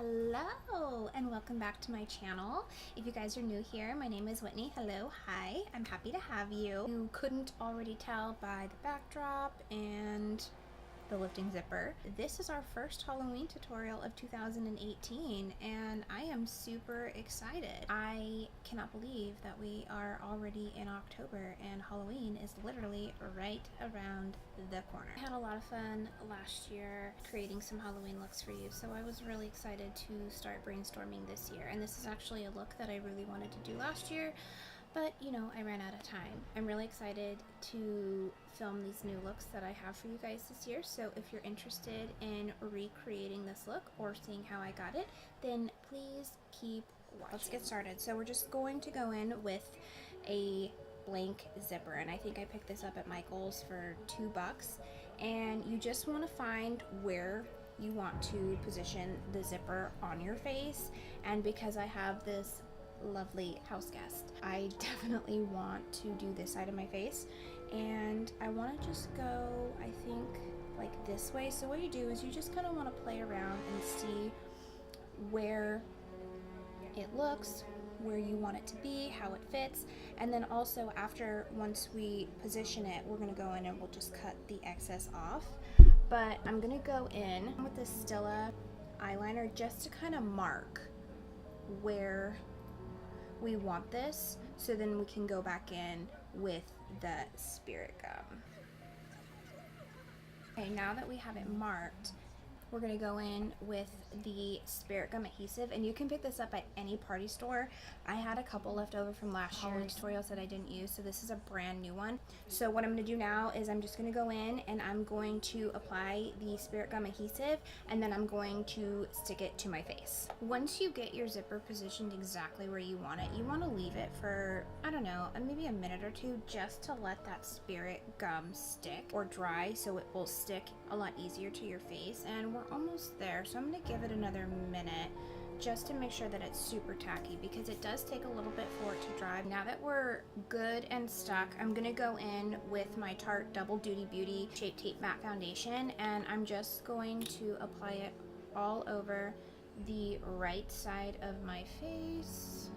Hello and welcome back to my channel. If you guys are new here, my name is Whitney. Hello, hi, I'm happy to have you. You couldn't already tell by the backdrop and the lifting zipper. This is our first Halloween tutorial of 2018 and I am super excited. I cannot believe that we are already in October and Halloween is literally right around the corner. I had a lot of fun last year creating some Halloween looks for you, so I was really excited to start brainstorming this year, and this is actually a look that I really wanted to do last year, but you know, I ran out of time. I'm really excited to film these new looks that I have for you guys this year, so if you're interested in recreating this look or seeing how I got it, then please keep watching. Let's get started. So we're just going to go in with a blank zipper, and I think I picked this up at Michael's for $2, and you just want to find where you want to position the zipper on your face. And because I have this lovely house guest, I definitely want to do this side of my face, and I want to just go, I think, like this way. So what you do is you just kind of want to play around and see where it looks, where you want it to be, how it fits, and then also once we position it, we're going to go in and we'll just cut the excess off. But I'm going to go in with the Stila eyeliner just to kind of mark where we want this, so then we can go back in with the spirit gum. Okay, now that we have it marked, we're going to go in with the spirit gum adhesive, and you can pick this up at any party store. I had a couple left over from last year's tutorials that I didn't use, so this is a brand new one. So what I'm going to do now is I'm just going to go in and I'm going to apply the spirit gum adhesive, and then I'm going to stick it to my face. Once you get your zipper positioned exactly where you want it, you want to leave it for, I don't know, maybe a minute or two, just to let that spirit gum stick or dry, so it will stick a lot easier to your face. And we're almost there, so I'm going to give it another minute just to make sure that it's super tacky, because it does take a little bit for it to dry. Now that we're good and stuck, I'm going to go in with my Tarte Double Duty Beauty Shape Tape Matte Foundation, and I'm just going to apply it all over the right side of my face.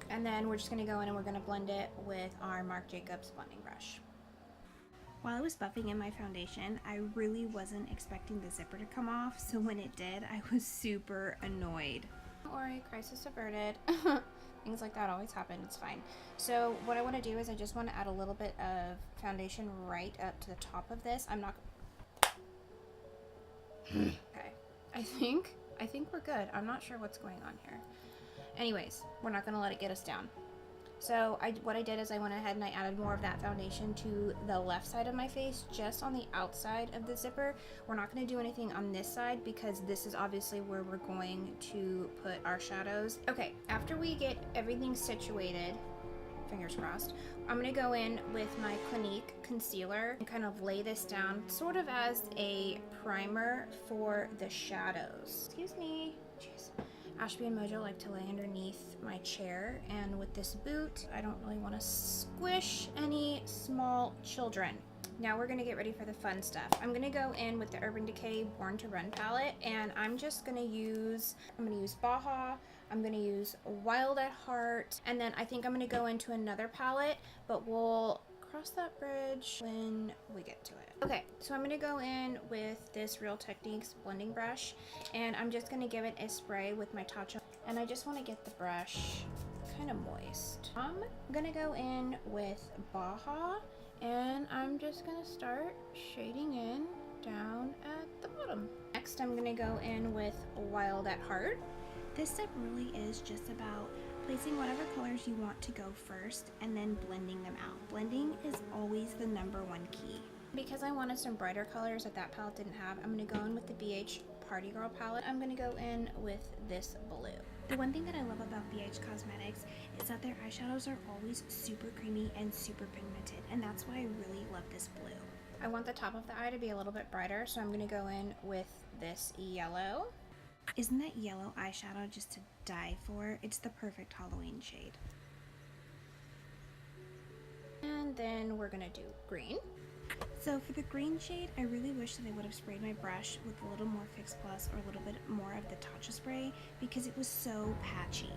And then we're just going to go in and we're going to blend it with our Marc Jacobs blending brush. While I was buffing in my foundation, I really wasn't expecting the zipper to come off, so when it did, I was super annoyed. Don't worry, crisis averted. Things like that always happen, it's fine. So what I want to do is I just want to add a little bit of foundation right up to the top of this. I'm not... Okay, I think we're good. I'm not sure what's going on here. Anyways, we're not going to let it get us down. So what I did is I went ahead and I added more of that foundation to the left side of my face, just on the outside of the zipper. We're not going to do anything on this side because this is obviously where we're going to put our shadows. Okay, after we get everything situated, fingers crossed, I'm going to go in with my Clinique concealer and kind of lay this down sort of as a primer for the shadows. Excuse me. Jeez. Ashby and Mojo like to lay underneath my chair, and with this boot, I don't really want to squish any small children. Now we're going to get ready for the fun stuff. I'm going to go in with the Urban Decay Born to Run palette, and I'm going to use Baja, I'm going to use Wild at Heart, and then I think I'm going to go into another palette, but we'll cross that bridge when we get to it. Okay, so I'm going to go in with this Real Techniques blending brush, and I'm just going to give it a spray with my Tatcha, and I just want to get the brush kind of moist. I'm going to go in with Baja, and I'm just going to start shading in down at the bottom. Next, I'm going to go in with Wild at Heart. This step really is just about placing whatever colors you want to go first and then blending them out. Blending is always the #1 key. Because I wanted some brighter colors that palette didn't have, I'm going to go in with the BH Party Girl palette. I'm going to go in with this blue. The one thing that I love about BH Cosmetics is that their eyeshadows are always super creamy and super pigmented, and that's why I really love this blue. I want the top of the eye to be a little bit brighter, so I'm going to go in with this yellow. Isn't that yellow eyeshadow just to die for? It's the perfect Halloween shade. And then we're gonna do green. So for the green shade, I really wish that I would have sprayed my brush with a little more Fix Plus or a little bit more of the Tatcha spray because it was so patchy.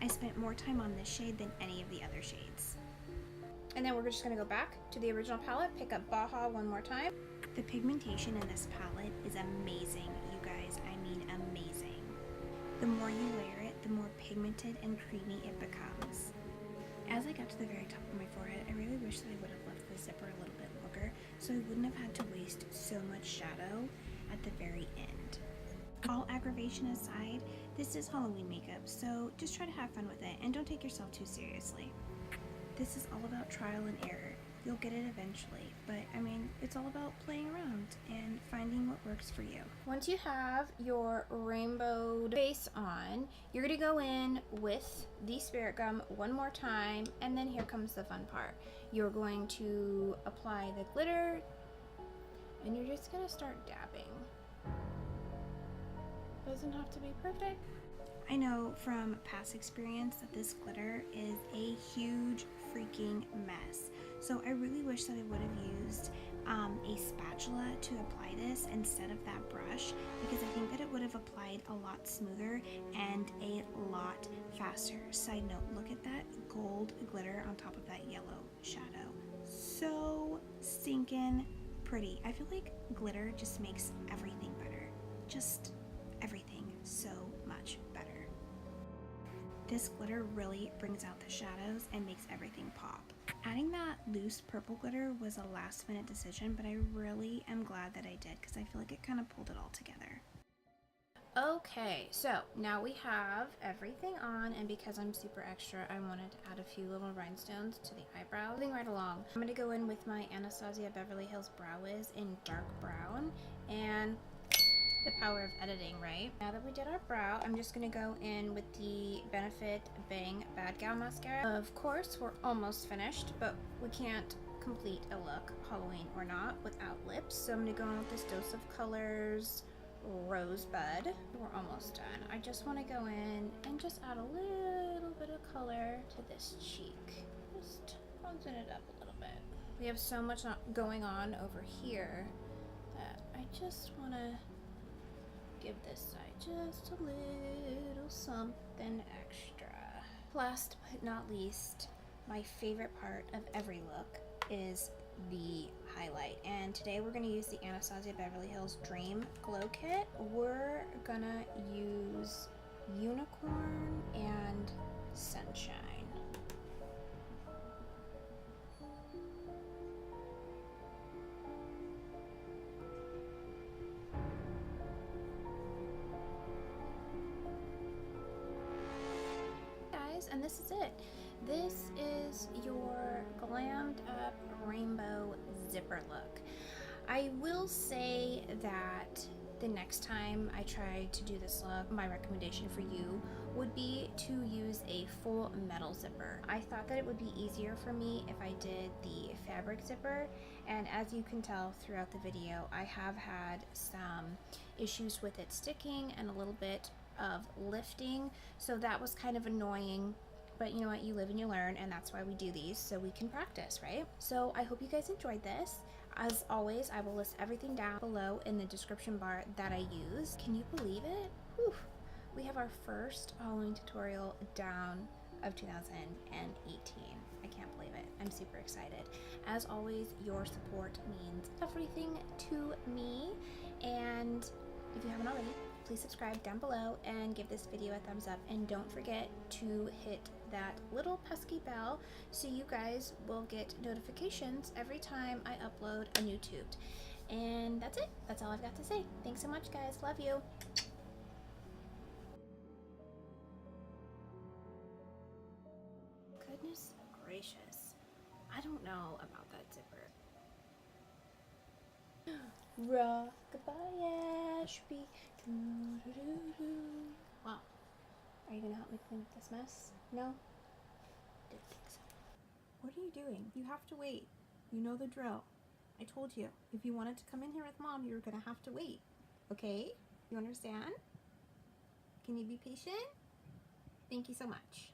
I spent more time on this shade than any of the other shades. And then we're just going to go back to the original palette, pick up Baja one more time. The pigmentation in this palette is amazing, you guys. I mean amazing. The more you layer it, the more pigmented and creamy it becomes. As I got to the very top of my forehead, I really wish that I would have left the zipper a little bit longer so I wouldn't have had to waste so much shadow at the very end. All aggravation aside, this is Halloween makeup, so just try to have fun with it and don't take yourself too seriously. This is all about trial and error. You'll get it eventually, but I mean, it's all about playing around and finding what works for you. Once you have your rainbow base on, you're gonna go in with the spirit gum one more time, and then here comes the fun part. You're going to apply the glitter, and you're just gonna start dabbing. Doesn't have to be perfect. I know from past experience that this glitter is a huge freaking mess. So I really wish that I would have used a spatula to apply this instead of that brush, because I think that it would have applied a lot smoother and a lot faster. Side note, look at that gold glitter on top of that yellow shadow. So stinking pretty. I feel like glitter just makes everything better. Just everything so much better. This glitter really brings out the shadows and makes everything pop. Adding that loose purple glitter was a last minute decision, but I really am glad that I did because I feel like it kind of pulled it all together. Okay, so now we have everything on, and because I'm super extra, I wanted to add a few little rhinestones to the eyebrow. Moving right along, I'm going to go in with my Anastasia Beverly Hills Brow Wiz in dark brown, and the power of editing, right? Now that we did our brow, I'm just gonna go in with the Benefit Bang Bad Gal Mascara. Of course, we're almost finished, but we can't complete a look, Halloween or not, without lips. So I'm gonna go in with this Dose of Colors Rosebud. We're almost done. I just wanna go in and just add a little bit of color to this cheek. Just bronzing it up a little bit. We have so much going on over here that I just wanna give this side just a little something extra. Last but not least, my favorite part of every look is the highlight, and today we're going to use the Anastasia Beverly Hills Dream Glow Kit. We're gonna use Unicorn and Sunshine. And this is it. This is your glammed up rainbow zipper look. I will say that the next time I try to do this look, my recommendation for you would be to use a full metal zipper. I thought that it would be easier for me if I did the fabric zipper, and as you can tell throughout the video, I have had some issues with it sticking and a little bit of lifting, so that was kind of annoying. But you know what, you live and you learn, and that's why we do these, so we can practice, right? So I hope you guys enjoyed this. As always, I will list everything down below in the description bar that I used. Can you believe it? Whew. We have our first Halloween tutorial down of 2018. I can't believe it. I'm super excited. As always, your support means everything to me, and if you haven't already, please subscribe down below and give this video a thumbs up, and don't forget to hit that little pesky bell so you guys will get notifications every time I upload a new tube. And that's it. That's all I've got to say. Thanks so much, guys. Love you. Goodness gracious. I don't know about that zipper. Rock-a-bye, Ashby. Wow. Are you gonna help me clean up this mess? No? Didn't think so. What are you doing? You have to wait. You know the drill. I told you, if you wanted to come in here with Mom, you were gonna have to wait. Okay? You understand? Can you be patient? Thank you so much.